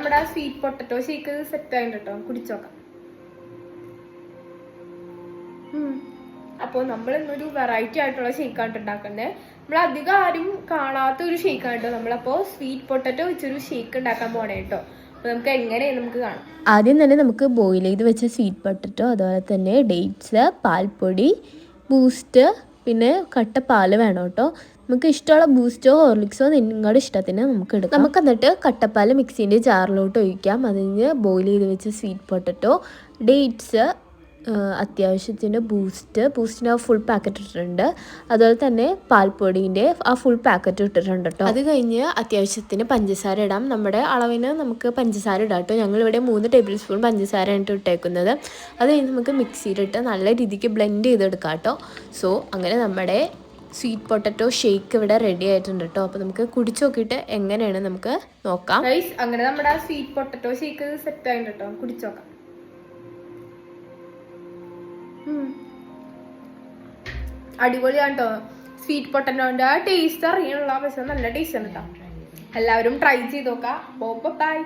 നമ്മുടെ sweet potato shake set ആയിട്ട് കേട്ടോ, കുടിച്ചോക്കാം. അപ്പോൾ നമ്മൾ ഇന്നൊരു വെറൈറ്റി ആയിട്ടുള്ള ഷേക്കാണ് ഉണ്ടാക്കുന്നത്. നമ്മൾ അധികം ആരും കാണാത്ത ഒരു ഷേക്കാണ് കേട്ടോ. നമ്മളപ്പോൾ സ്വീറ്റ് പൊട്ടറ്റോ വെച്ചൊരു ഷേക്ക് ഉണ്ടാക്കാൻ പോണേ കേട്ടോ. അപ്പോൾ നമുക്ക് എങ്ങനെയാണ് നമുക്ക് കാണാം. ആദ്യം തന്നെ നമുക്ക് ബോയിൽ ചെയ്ത് വെച്ച സ്വീറ്റ് പൊട്ടറ്റോ, അതുപോലെ തന്നെ ഡേറ്റ്സ്, പാൽപ്പൊടി, ബൂസ്റ്റ്, പിന്നെ കട്ട പാല് വേണം കേട്ടോ. നമുക്ക് ഇഷ്ടമുള്ള ബൂസ്റ്റോ ഹോർലിക്സോ നിങ്ങളുടെ ഇഷ്ടത്തിന് നമുക്ക് എടുക്കാം. നമുക്ക് എന്നിട്ട് കട്ടപ്പാൽ മിക്സിൻ്റെ ജാറിലോട്ട് ഒഴിക്കാം. അതിന് ബോയിൽ ചെയ്ത് വെച്ച സ്വീറ്റ് പൊട്ടറ്റോ, ഡേറ്റ്സ്, അത്യാവശ്യത്തിന് ബൂസ്റ്റിന് ആ ഫുൾ പാക്കറ്റ് ഇട്ടിട്ടുണ്ട്. അതുപോലെ തന്നെ പാൽപ്പൊടീൻ്റെ ആ ഫുൾ പാക്കറ്റ് ഇട്ടിട്ടുണ്ട് കേട്ടോ. അത് കഴിഞ്ഞ് അത്യാവശ്യത്തിന് പഞ്ചസാര ഇടാം. നമ്മുടെ അളവിന് നമുക്ക് പഞ്ചസാര ഇടാം കേട്ടോ. ഞങ്ങളിവിടെ 3 ടേബിൾ സ്പൂൺ പഞ്ചസാരയാണ് ഇട്ടേക്കുന്നത്. അത് കഴിഞ്ഞ് നമുക്ക് മിക്സിയിലിട്ട് നല്ല രീതിക്ക് ബ്ലെൻഡ് ചെയ്തെടുക്കാം കേട്ടോ. സോ അങ്ങനെ നമ്മുടെ സ്വീറ്റ് പൊട്ടറ്റോ ഷേക്ക് ഇവിടെ റെഡി ആയിട്ടുണ്ട് കേട്ടോ. അപ്പോൾ നമുക്ക് കുടിച്ചു നോക്കിയിട്ട് എങ്ങനെയാണ് നമുക്ക് നോക്കാം. അങ്ങനെ നമ്മുടെ സ്വീറ്റ് പൊട്ടറ്റോ ഷേക്ക് സെറ്റ് ആയിട്ട് കേട്ടോ, കുടിച്ചോക്കാം. അടിപൊളിയാണ് കേട്ടോ. സ്വീറ്റ് പൊട്ടറ്റോന്റെ ആ ടേസ്റ്റ് അറിയാനുള്ള പക്ഷെ നല്ല ടേസ്റ്റ് ആണ് കേട്ടോ. എല്ലാവരും ട്രൈ ചെയ്ത് നോക്കാം. ബൈ.